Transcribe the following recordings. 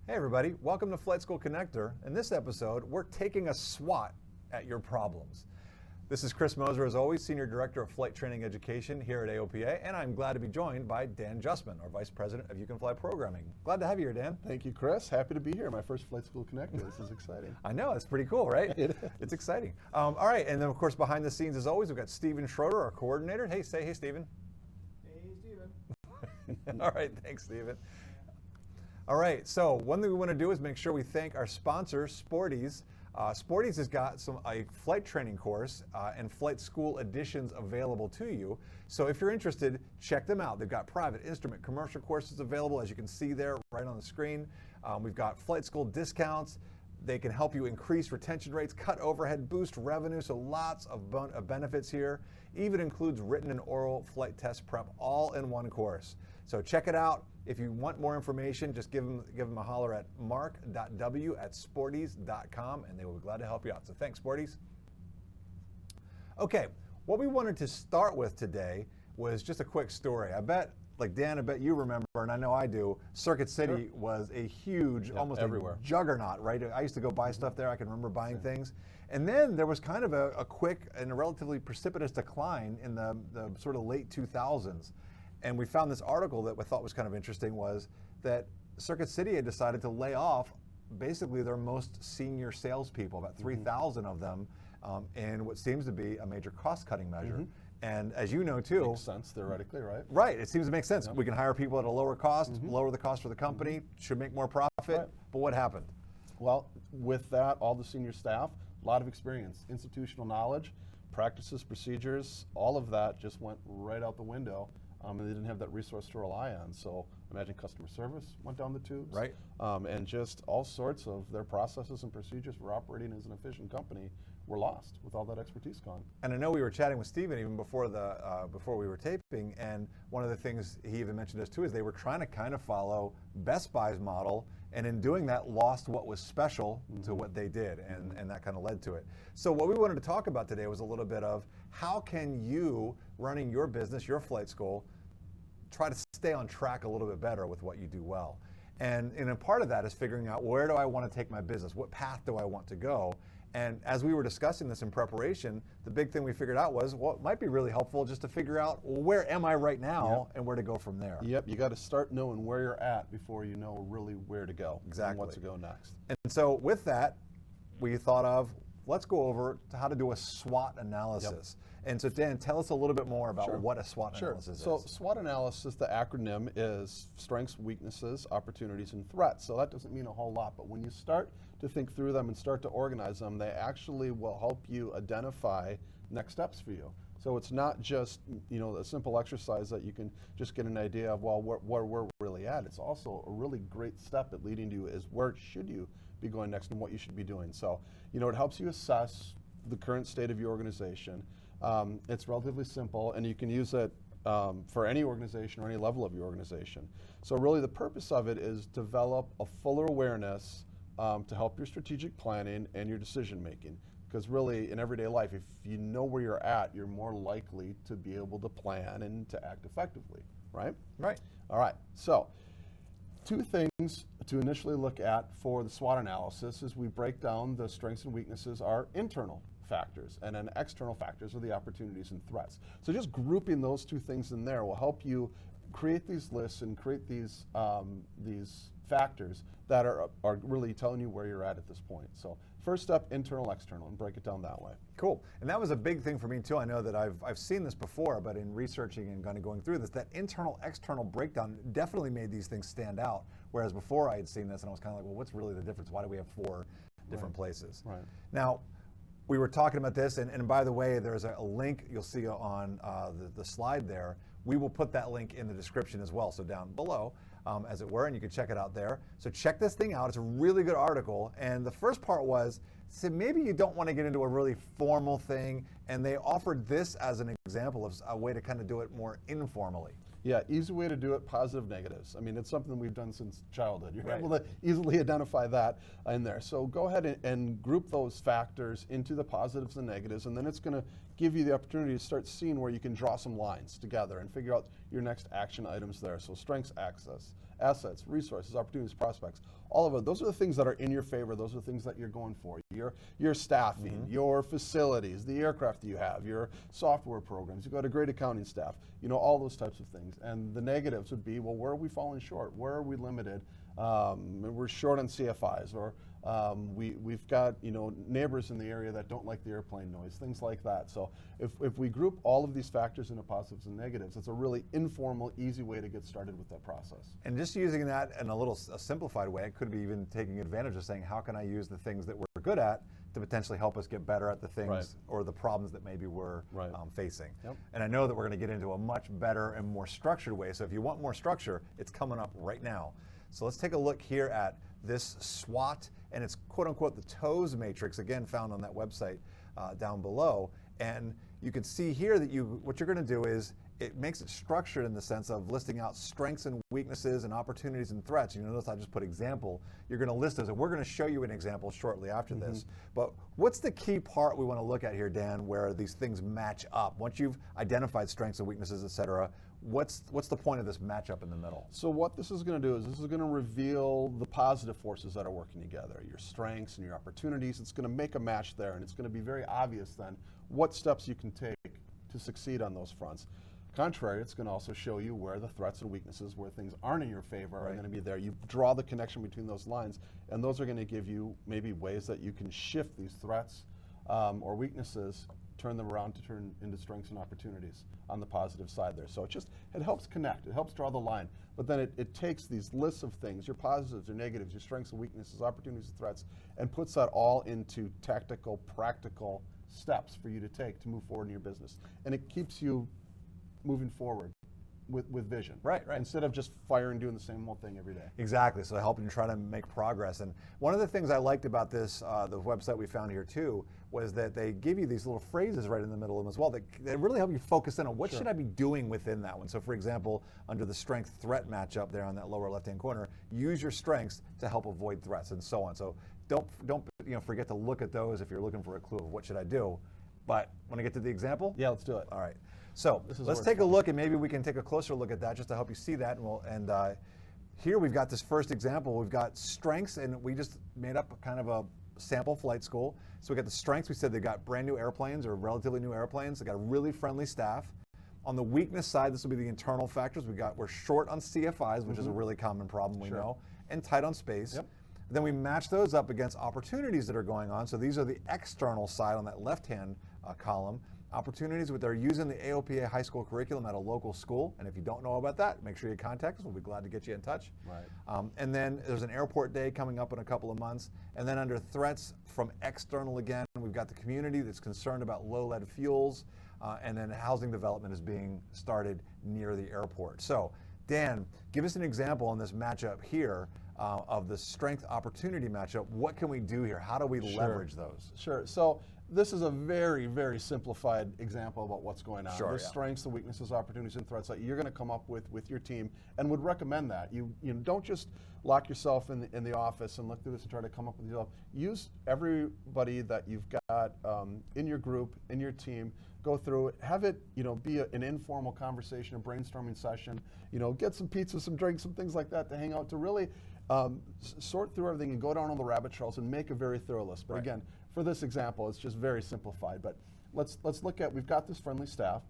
Hey everybody, welcome to Flight School Connector. In this episode, we're taking a SWOT at your problems. This is Chris Moser, as always, Senior Director of Flight Training Education here at AOPA, and I'm glad to be joined by Dan Justman, our Vice President of You Can Fly Programming. Glad to have you here, Dan. Thank you, Chris. Happy to be here. My first Flight School Connector. This is exciting. I know, it's pretty cool, right? It is. It's exciting. All right, and then of course behind the scenes, as always, we've got Stephen Schroeder, our coordinator. Hey, say hey, Stephen. Hey, Steven. All right, thanks, Stephen. All right, so one thing we want to do is make sure we thank our sponsor, Sporties. Sporties has got a flight training course and flight school editions available to you. So if you're interested, check them out. They've got private, instrument, commercial courses available, as you can see there right on the screen. We've got flight school discounts. They can help you increase retention rates, cut overhead, boost revenue, so lots of benefits here. Even includes written and oral flight test prep all in one course. So check it out. If you want more information, just give them a holler at mark.w@sporties.com and they will be glad to help you out. So thanks, Sporties. Okay, what we wanted to start with today was just a quick story. I bet, like Dan, I bet you remember, and I know I do, Circuit City was a huge, almost everywhere, a juggernaut, right? I used to go buy stuff there. I can remember buying things. And then there was kind of a quick and a relatively precipitous decline in the sort of late 2000s. And we found this article that we thought was kind of interesting, was that Circuit City had decided to lay off basically their most senior salespeople, about 3,000 of them, in what seems to be a major cost-cutting measure. And as you know too— Makes sense theoretically, right? Right, it seems to make sense. Yep. We can hire people at a lower cost, lower the cost for the company, should make more profit, but what happened? Well, with that, all the senior staff, a lot of experience, institutional knowledge, practices, procedures, all of that just went right out the window. And they didn't have that resource to rely on. So imagine customer service went down the tubes. Right. And just all sorts of their processes and procedures for operating as an efficient company were lost with all that expertise gone. And I know we were chatting with Stephen even before we were taping, and one of the things he even mentioned to us too is they were trying to kind of follow Best Buy's model, and in doing that lost what was special to what they did, and that kind of led to it. So what we wanted to talk about today was a little bit of how can you, running your business, your flight school, try to stay on track a little bit better with what you do well. And a part of that is figuring out, where do I want to take my business? What path do I want to go? And as we were discussing this in preparation, the big thing we figured out was, well, it might be really helpful just to figure out, well, where am I right now and where to go from there. Yep, you got to start knowing where you're at before you know really where to go. Exactly. And what to go next. And so with that, we thought of, let's go over to how to do a SWOT analysis. And so Dan, tell us a little bit more about what a SWOT analysis is. So SWOT analysis, the acronym is strengths, weaknesses, opportunities, and threats. So that doesn't mean a whole lot, but when you start to think through them and start to organize them, they actually will help you identify next steps for you. So it's not just, you know, a simple exercise that you can just get an idea of, well, where we're really at. It's also a really great step at leading to is where should you be going next and what you should be doing. So, you know, it helps you assess the current state of your organization. It's relatively simple, and you can use it for any organization or any level of your organization. So really the purpose of it is develop a fuller awareness to help your strategic planning and your decision making. Because really in everyday life, if you know where you're at, you're more likely to be able to plan and to act effectively, right? Right. All right, so two things to initially look at for the SWOT analysis is we break down the strengths and weaknesses are internal factors, and then external factors are the opportunities and threats. So just grouping those two things in there will help you create these lists and create these factors that are really telling you where you're at this point. So first step, internal, external, and break it down that way. Cool. And that was a big thing for me too. I know that I've seen this before, but in researching and kind of going through this, that internal, external breakdown definitely made these things stand out. Whereas before I had seen this and I was kind of like, well, what's really the difference? Why do we have four different places? Right. Now, we were talking about this, and by the way, there's a link you'll see on the slide there. We will put that link in the description as well, so down below, as it were, and you can check it out there. So check this thing out. It's a really good article, and the first part was, so maybe you don't want to get into a really formal thing, and they offered this as an example of a way to kind of do it more informally. Yeah, easy way to do it, positive, negatives. I mean, it's something we've done since childhood. You're Right. able to easily identify that in there. So go ahead and group those factors into the positives and negatives, and then it's going to give you the opportunity to start seeing where you can draw some lines together and figure out your next action items there. So strengths, access, assets, resources, opportunities, prospects, all of it. Those are the things that are in your favor. Those are the things that you're going for. Your staffing, your facilities, the aircraft that you have, your software programs. You've got a great accounting staff. All those types of things. And the negatives would be, well, where are we falling short? Where are we limited? We're short on CFIs, or we've got neighbors in the area that don't like the airplane noise, things like that. So if we group all of these factors into positives and negatives, it's a really informal, easy way to get started with that process. And just using that in a simplified way, it could be even taking advantage of saying, how can I use the things that we're good at to potentially help us get better at the things or the problems that maybe we're facing. Yep. And I know that we're going to get into a much better and more structured way. So if you want more structure, it's coming up right now. So let's take a look here at this SWOT, and it's quote unquote the TOES matrix, again found on that website down below. And you can see here that what you're going to do is it makes it structured in the sense of listing out strengths and weaknesses and opportunities and threats. You notice I just put example. You're going to list those, and we're going to show you an example shortly after this. But what's the key part we want to look at here, Dan, where these things match up? Once you've identified strengths and weaknesses, et cetera, what's the point of this matchup in the middle? So what this is going to do is this is going to reveal the positive forces that are working together, your strengths and your opportunities. It's going to make a match there, and it's going to be very obvious then what steps you can take to succeed on those fronts. Contrary, it's going to also show you where the threats and weaknesses, where things aren't in your favor, are going to be there. You draw the connection between those lines, and those are going to give you maybe ways that you can shift these threats or weaknesses, turn them around to turn into strengths and opportunities on the positive side there. So it helps connect, it helps draw the line, but then it takes these lists of things, your positives, your negatives, your strengths and weaknesses, opportunities and threats, and puts that all into tactical, practical steps for you to take to move forward in your business. And it keeps you moving forward with vision. Right. Instead of just firing and doing the same old thing every day. Exactly, so helping you try to make progress. And one of the things I liked about this, the website we found here too, was that they give you these little phrases right in the middle of them as well that really help you focus in on what should I be doing within that one. So for example, under the strength threat matchup there on that lower left-hand corner, use your strengths to help avoid threats and so on. So don't forget to look at those if you're looking for a clue of what should I do. But when I get to the example? Yeah, let's do it. All right. So let's take a look, and maybe we can take a closer look at that just to help you see that. And here we've got this first example. We've got strengths, and we just made up kind of a sample flight school. So we got the strengths. We said they got brand new airplanes or relatively new airplanes. They got a really friendly staff. On the weakness side, this will be the internal factors. We're short on CFIs, which is a really common problem we know, and tight on space. Yep. Then we match those up against opportunities that are going on. So these are the external side on that left-hand column. Opportunities with they're using the AOPA high school curriculum at a local school. And if you don't know about that, make sure you contact us. We'll be glad to get you in touch. Right. And then there's an airport day coming up in a couple of months. And then under threats from external again, we've got the community that's concerned about low lead fuels. And then housing development is being started near the airport. So Dan, give us an example on this matchup here of the strength opportunity matchup. What can we do here? How do we leverage those? Sure. So this is a very, very simplified example about what's going on. Sure, the strengths, the weaknesses, opportunities, and threats that you're going to come up with your team, and would recommend that. You don't just lock yourself in the office and look through this and try to come up with yourself. Use everybody that you've got in your group, in your team. Go through it, have it, be an informal conversation, a brainstorming session. Get some pizza, some drinks, some things like that to hang out, to really sort through everything and go down all the rabbit trails and make a very thorough list. But again, for this example, it's just very simplified. But let's look at, we've got this friendly staff,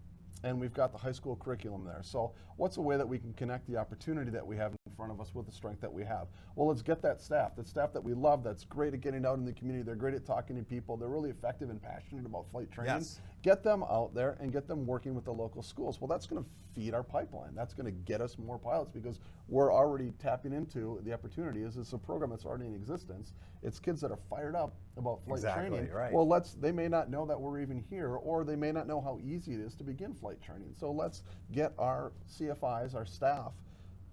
and we've got the high school curriculum there. So what's a way that we can connect the opportunity that we have in front of us with the strength that we have? Well, let's get that staff that we love, that's great at getting out in the community. They're great at talking to people. They're really effective and passionate about flight training. Yes. Get them out there and get them working with the local schools. Well, that's going to feed our pipeline. That's going to get us more pilots, because we're already tapping into the opportunity. It's a program that's already in existence. It's kids that are fired up about flight training. Right. Well, they may not know that we're even here, or they may not know how easy it is to begin flight training. So let's get our CFIs, our staff,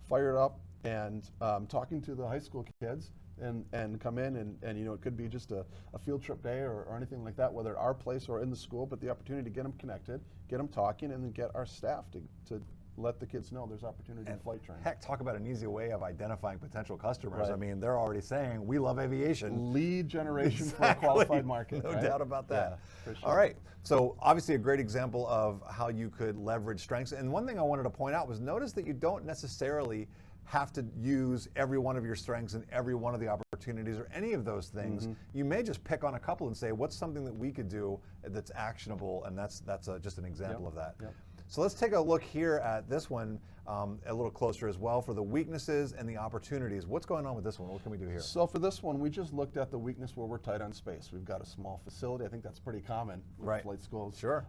fired up and talking to the high school kids, and come in and it could be just a field trip day or anything like that, whether at our place or in the school, but the opportunity to get them connected, get them talking, and then get our staff to let the kids know there's opportunity in flight training. Heck, talk about an easy way of identifying potential customers. Right. I mean, they're already saying, we love aviation. Lead generation for a Exactly. qualified market. No right? doubt about that. Yeah, for sure. All right. So obviously a great example of how you could leverage strengths. And one thing I wanted to point out was notice that you don't necessarily have to use every one of your strengths and every one of the opportunities or any of those things. You may just pick on a couple and say, what's something that we could do that's actionable? And that's just an example of that. Yep. So let's take a look here at this one a little closer as well for the weaknesses and the opportunities. What's going on with this one? What can we do here? So for this one, we just looked at the weakness where we're tight on space. We've got a small facility. I think that's pretty common with Right. flight schools Sure.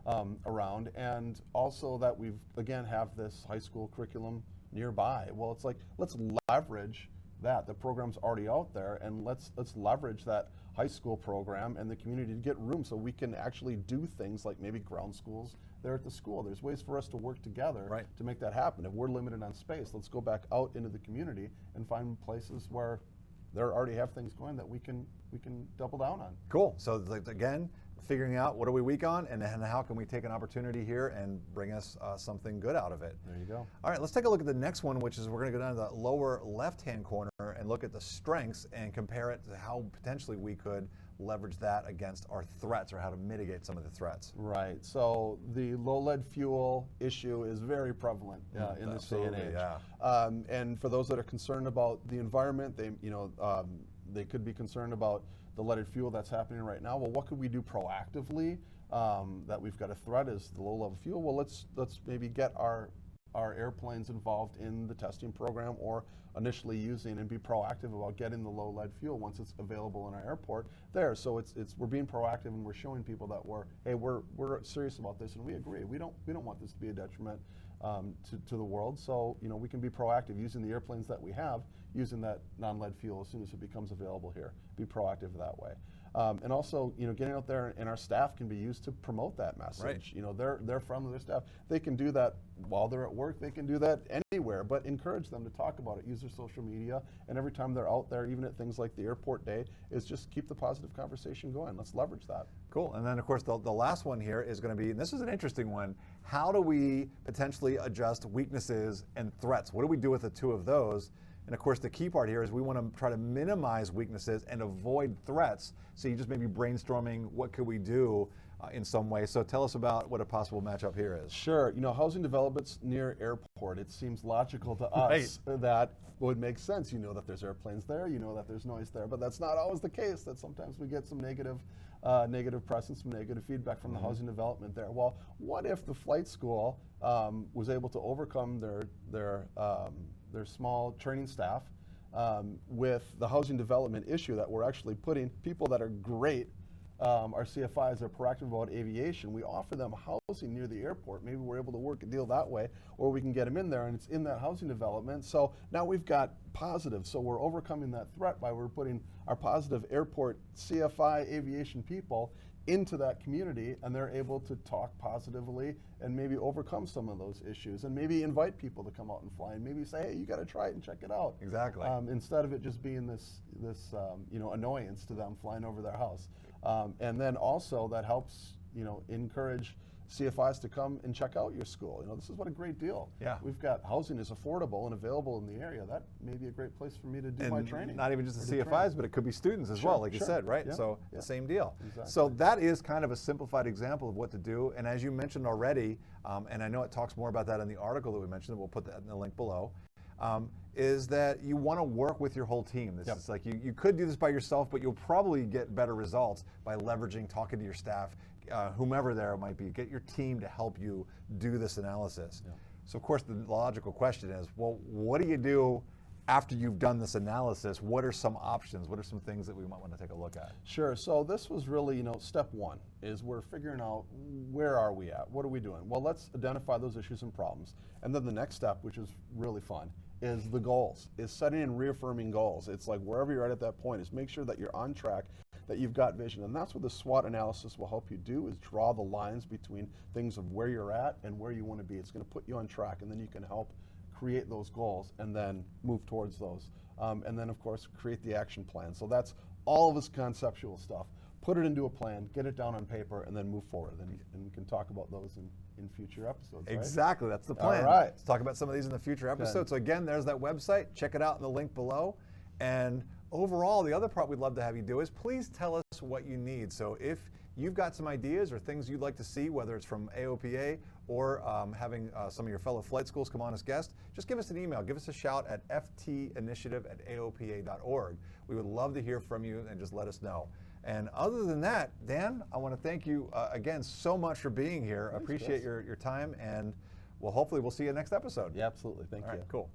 around. And also that we've, again, have this high school curriculum nearby. Well, it's like, let's leverage that. The program's already out there, and let's leverage that high school program and the community to get room so we can actually do things like maybe ground schools there at the school. There's ways for us to work together Right. to make that happen. If we're limited on space, let's go back out into the community and find places where they already have things going that we can double down on. Cool. So again, figuring out what are we weak on and how can we take an opportunity here and bring us something good out of it. There you go. All right, let's take a look at the next one, which is we're going to go down to the lower left-hand corner and look at the strengths and compare it to how potentially we could leverage that against our threats or how to mitigate some of the threats. Right. So the low lead fuel issue is very prevalent in this day and Absolutely, age. yeah. And for those that are concerned about the environment, they could be concerned about the leaded fuel that's happening right now. Well, what could we do proactively that we've got a threat is the low level fuel? Well, let's maybe get our airplanes involved in the testing program or initially using and be proactive about getting the low lead fuel once it's available in our airport there. So we're being proactive and we're showing people that we're serious about this and we agree. We don't want this to be a detriment to the world. So we can be proactive using the airplanes that we have, using that non-lead fuel as soon as it becomes available here. Be proactive that way. And also, getting out there and our staff can be used to promote that message. Right. They're friendly, their staff. They can do that while they're at work. They can do that anywhere, but encourage them to talk about it, use their social media, and every time they're out there, even at things like the airport day, is just keep the positive conversation going. Let's leverage that. Cool. And then, of course, the last one here is going to be, and this is an interesting one, how do we potentially adjust weaknesses and threats? What do we do with the two of those? And of course, the key part here is we want to try to minimize weaknesses and avoid threats. So you just may be brainstorming what could we do in some way. So tell us about what a possible matchup here is. Sure. Housing developments near airport, it seems logical to us that would make sense. You know that there's airplanes there, you know that there's noise there, but that's not always the case. That sometimes we get some negative press and some negative feedback from the housing development there. Well, what if the flight school was able to overcome their small training staff with the housing development issue that we're actually putting people that are great, our CFIs are proactive about aviation. We offer them housing near the airport. Maybe we're able to work a deal that way, or we can get them in there and it's in that housing development. So now we've got positive. So we're overcoming that threat by we're putting our positive airport CFI aviation people into that community, and they're able to talk positively and maybe overcome some of those issues and maybe invite people to come out and fly and maybe say, hey, you got to try it and check it out. Exactly. Instead of it just being this annoyance to them flying over their house. And then also that helps encourage CFIs to come and check out your school. This is what a great deal. Yeah. We've got housing is affordable and available in the area. That may be a great place for me to do my training. Not even just or the to CFIs, train. but it could be students as Sure, well, like you sure. said, right? Yeah, So yeah. the same deal. Exactly. So that is kind of a simplified example of what to do. And as you mentioned already, and I know it talks more about that in the article that we mentioned, we'll put that in the link below, is that you want to work with your whole team. This is like you could do this by yourself, but you'll probably get better results by leveraging, talking to your staff, whomever there might be. Get your team to help you do this analysis. Yeah. So of course the logical question is, well, what do you do after you've done this analysis? What are some options? What are some things that we might want to take a look at? Sure. So this was really, step one is we're figuring out where are we at? What are we doing? Well, let's identify those issues and problems. And then the next step, which is really fun, is the goals, is setting and reaffirming goals. It's like wherever you're at that point is make sure that you're on track, that you've got vision. And that's what the SWOT analysis will help you do, is draw the lines between things of where you're at and where you want to be. It's going to put you on track, and then you can help create those goals and then move towards those. And then of course, create the action plan. So that's all of this conceptual stuff. Put it into a plan, get it down on paper, and then move forward. And we can talk about those in future episodes, right? Exactly, that's the plan. All right. Let's talk about some of these in the future episodes. So again, there's that website. Check it out in the link below. And overall, the other part we'd love to have you do is please tell us what you need. So if you've got some ideas or things you'd like to see, whether it's from AOPA or having some of your fellow flight schools come on as guests, just give us an email. Give us a shout at ftinitiative@aopa.org. We would love to hear from you and just let us know. And other than that, Dan, I want to thank you again so much for being here. Thanks, Appreciate Chris. your time, and hopefully we'll see you next episode. Yeah, absolutely. Thank All you. right, cool.